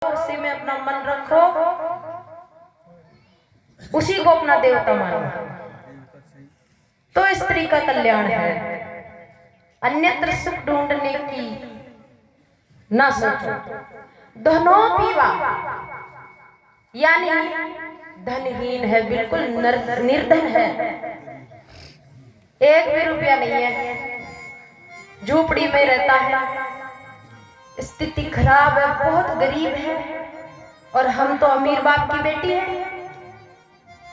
उसी में अपना मन रखो, उसी को अपना देवता मानो, तो स्त्री का कल्याण है। अन्यत्र सुख ढूंढने की ना सोचो। धनो पीवा यानी धनहीन है, बिल्कुल निर्धन है, एक भी रुपया नहीं है, झोपड़ी में रहता है, स्थिति खराब है, बहुत गरीब है, और हम तो अमीर बाप की बेटी है,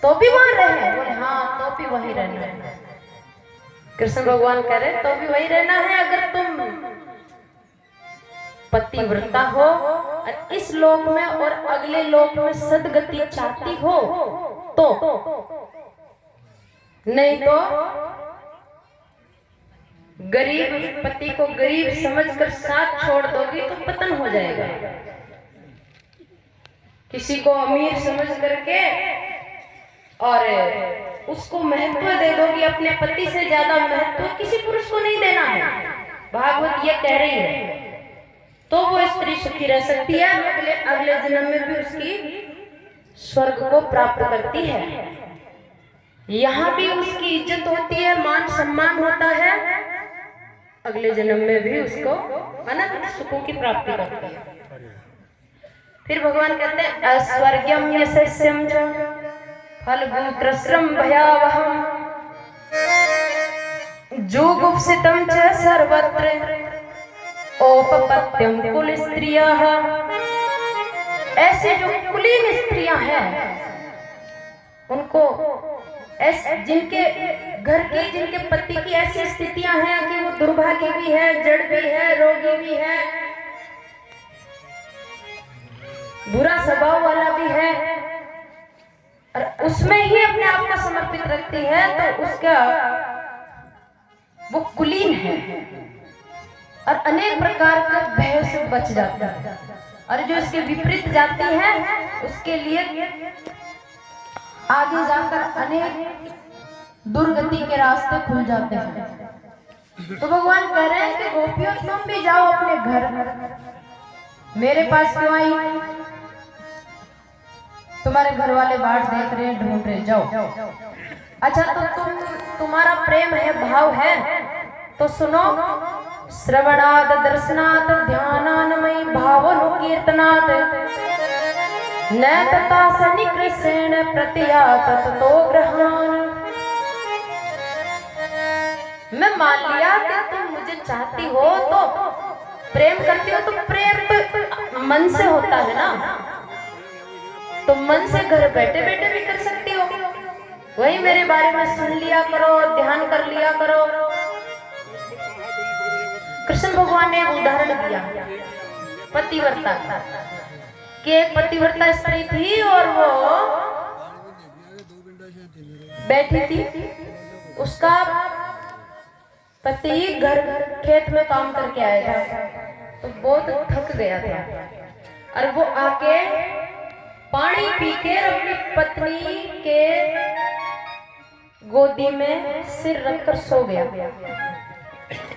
तो भी वहां रहे। बोले हाँ, तो भी वही रहना है। कृष्ण भगवान कह रहे तो भी वही रहना है। अगर तुम पतिव्रता हो और इस लोक में और अगले लोक में सदगति चाहती हो तो, नहीं तो गरीब पति को गरीब समझकर साथ छोड़ दोगी तो पतन हो जाएगा। किसी को अमीर समझ करके और उसको महत्व दे दोगी, अपने पति से ज्यादा महत्व किसी पुरुष को नहीं देना है। भागवत ये कह रही है, तो वो स्त्री सुखी रह सकती है, अगले जन्म में भी उसकी स्वर्ग को प्राप्त करती है। यहाँ भी उसकी इज्जत होती है, मान सम्मान होता है, अगले जन्म में भी उसको अनंत सुखों की प्राप्ति करती है। फिर भगवान कहते हैं अस्वर्ग्यम यशस्यम च फलभूत्रस्रम भयावहम जुगुप्सितम च सर्वत्र औपपत्यम कुल स्त्रियः। ऐसे जो कुलीन स्त्रियां हैं उनको जिनके घर की, जिनके पति की ऐसी स्थितियां हैं कि वो दुर्भाग्य भी है, जड़ भी है, रोगी भी है, बुरा स्वभाव वाला भी है, और उसमें ही अपने आप को समर्पित रखती है, तो उसका वो कुलीन है और अनेक प्रकार का भय से बच जाता है। और जो इसके विपरीत जाती है उसके लिए आगे जाकर अनेक दुर्गति के रास्ते खुल जाते हैं। तो भगवान कह रहे हैं कि गोपियों तुम भी जाओ अपने घर, मेरे पास क्यों आई? तुम्हारे घर वाले बाट देख रहे, ढूंढ रहे, जाओ। अच्छा, तो तुम्हारा प्रेम है, भाव है, तो सुनो। श्रवणाद दर्शनात् ध्यानान्मयी भावनुकीर्तनात् न तथा सन्निकृष्ण प्रत्यात ततो ग्रहान। मैं मान लिया कि तुम मुझे चाहती हो, तो प्रेम करती हो, तो प्रेम तो मन से होता है ना, तो मन से घर बैठे बैठे भी कर सकती हो। वही मेरे बारे में सुन लिया करो, ध्यान कर लिया करो। कृष्ण भगवान ने उदाहरण दिया पतिव्रता का, कि एक पतिव्रता स्त्री थी और वो बैठी थी, उसका पति घर खेत में काम करके आया था, तो बहुत थक गया था, और वो आके पानी पीकर अपनी पत्नी के गोदी में सिर रखकर सो गया।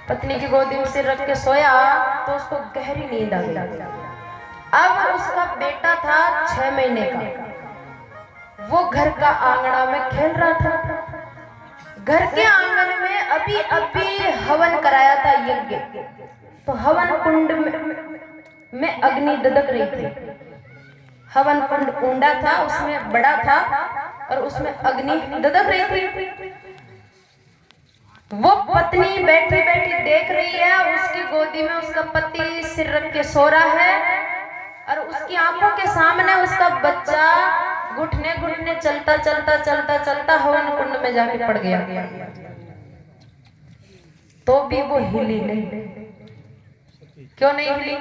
पत्नी की गोदी में सिर रख के सोया तो उसको गहरी नींद आ गई। अब उसका बेटा था 6 महीने का, वो घर का आंगना में खेल रहा था। घर के आंगन में अभी हवन कराया था, यज्ञ, तो हवन कुंड में अग्नि ददक रही थी। हवन कुंड ऊंडा था, उसमें बड़ा था, और उसमें अग्नि ददक रही थी। वो पत्नी बैठी बैठी देख रही है, उसकी गोदी में उसका पति सिर रख के सो रहा है, और उसकी आंखों के सामने उसका बच्चा घुटने घुटने चलता चलता चलता चलता हवन कुंड में जाके पड़ गया। तो भी वो हिली नहीं। क्यों नहीं हिली?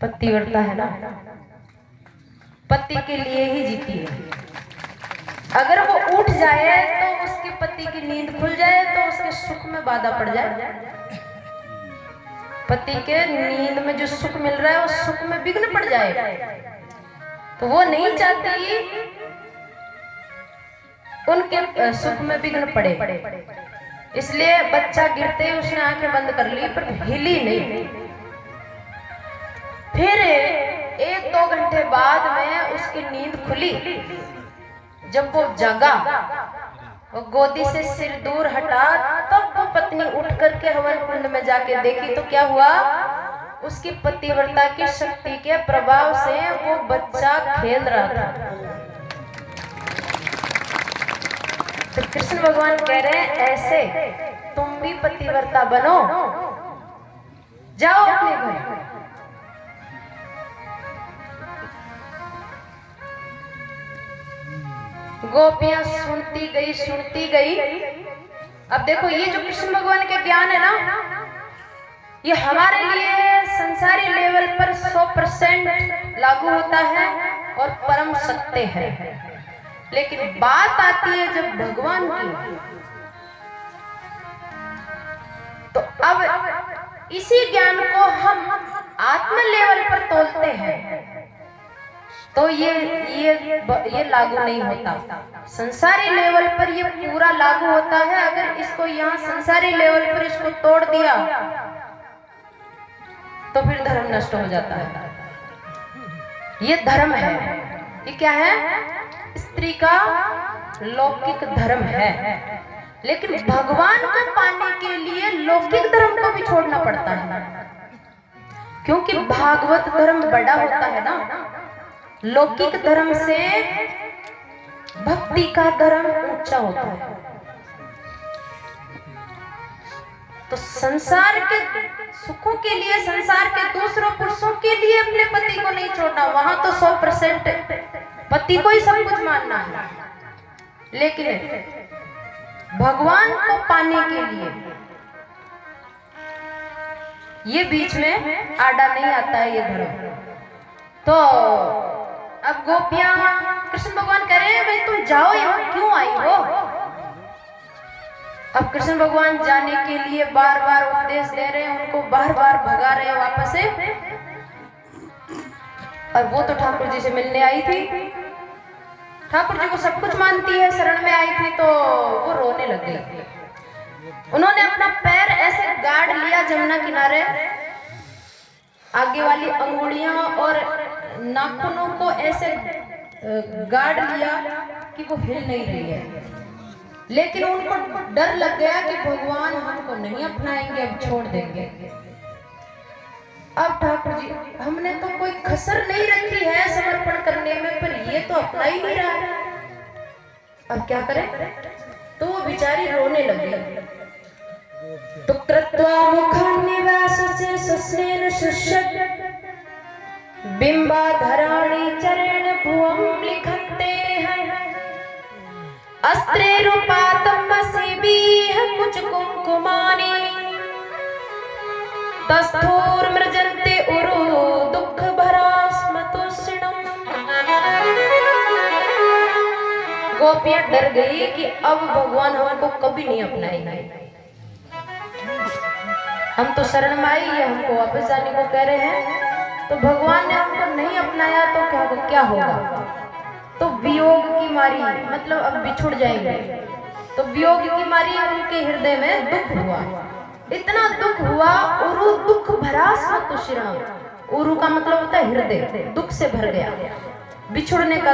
पतिव्रता है ना, पति के लिए ही जीती है। अगर वो उठ जाए तो उसके पति की नींद खुल जाए, तो उसके सुख में बाधा पड़ जाए। पति के नींद में जो सुख मिल रहा है, उस सुख में विघ्न पड़ जाए, तो वो नहीं चाहती उनके सुख में विघ्न पड़े। इसलिए बच्चा गिरते ही उसने आंखें बंद कर ली, पर हिली नहीं। फिर 1-2 घंटे बाद में उसकी नींद खुली। जब वो जगा, वो गोदी से सिर दूर हटा, तब वो पत्नी उठ करके हवन कुंड में जाके देखी तो क्या हुआ, उसकी पतिव्रता की शक्ति के प्रभाव से वो बच्चा खेल रहा था। तो कृष्ण भगवान कह रहे हैं ऐसे तुम भी पतिव्रता बनो, जाओ अपने घर। गोपियां सुनती गई। अब देखो ये जो कृष्ण भगवान के ज्ञान है ना, ये हमारे लिए संसारी लेवल पर 100% लागू होता है और परम सत्य है। लेकिन बात आती है जब भगवान की, तो अब इसी ज्ञान को हम आत्म लेवल पर तोलते हैं तो ये लागू नहीं होता। संसारी लेवल पर ये पूरा लागू होता है। अगर इसको यहाँ संसारी लेवल पर इसको तोड़ दिया तो फिर धर्म नष्ट हो जाता है। ये धर्म है, ये क्या है, स्त्री का लौकिक धर्म है। लेकिन भगवान को पाने के लिए लौकिक धर्म को भी छोड़ना पड़ता है, क्योंकि भागवत धर्म बड़ा होता है ना। लौकिक धर्म से भक्ति का धर्म ऊंचा होता है। तो संसार के सुखों के लिए, संसार के दूसरों पुरुषों के लिए अपने पति को नहीं छोड़ना, वहां तो 100% पति को ही सब कुछ मानना है। लेकिन भगवान को पाने के लिए ये बीच में आड़ा नहीं आता है ये धर्म। तो अब गोपियां, कृष्ण भगवान कह रहे हैं भाई तुम जाओ, यहाँ क्यों आई हो। अब कृष्ण भगवान जाने के लिए बार बार उपदेश दे रहे हैं, उनको बार बार भगा रहे हैं वापस से। और वो तो ठाकुर जी से मिलने आई थी, ठाकुर जी को सब कुछ मानती है, शरण में आई थी, तो वो रोने लग गई। उन्होंने अपना पैर ऐसे गाड़ लिया जमुना किनारे, आगे वाली अंगुलियां और नाखूनों को ऐसे गाड़ लिया कि वो हिल नहीं रही है। लेकिन उनको डर लग गया कि भगवान हमको नहीं अपनाएंगे, अब छोड़ देंगे। अब ठाकुर जी, हमने तो कोई कसर नहीं रखी है समर्पण करने में, पर ये तो अपना ही नहीं रहा है, अब क्या करें। तो वो बेचारी रोने लगी। तो कृत्वा मुखान्निवासस्य स्वस्नेन शुष्यत् बिंबाधराणि चरण भुवं लिखन्ते अस्त्रे रूपातम सेबीह कुछ कुंकुमानि तस्थूर मृजन्ते उरु दुख भरास्मतोषिणम्। गोपियां डर गई कि अब भगवान हमको कभी नहीं अपनाएंगे। हम तो शरण में आई है, हमको वापस जाने को कह रहे हैं, तो भगवान ने हमको नहीं अपनाया तो क्या होगा। तो वियोग की मारी, मतलब अब बिछुड़ जाएंगे, तो वियोग की मारी उनके हृदय में दुख हुआ, इतना दुख हुआ। उरु दुख भरास्मतोषिणम्, उरु का मतलब होता है हृदय, दुख से भर गया, बिछुड़ने का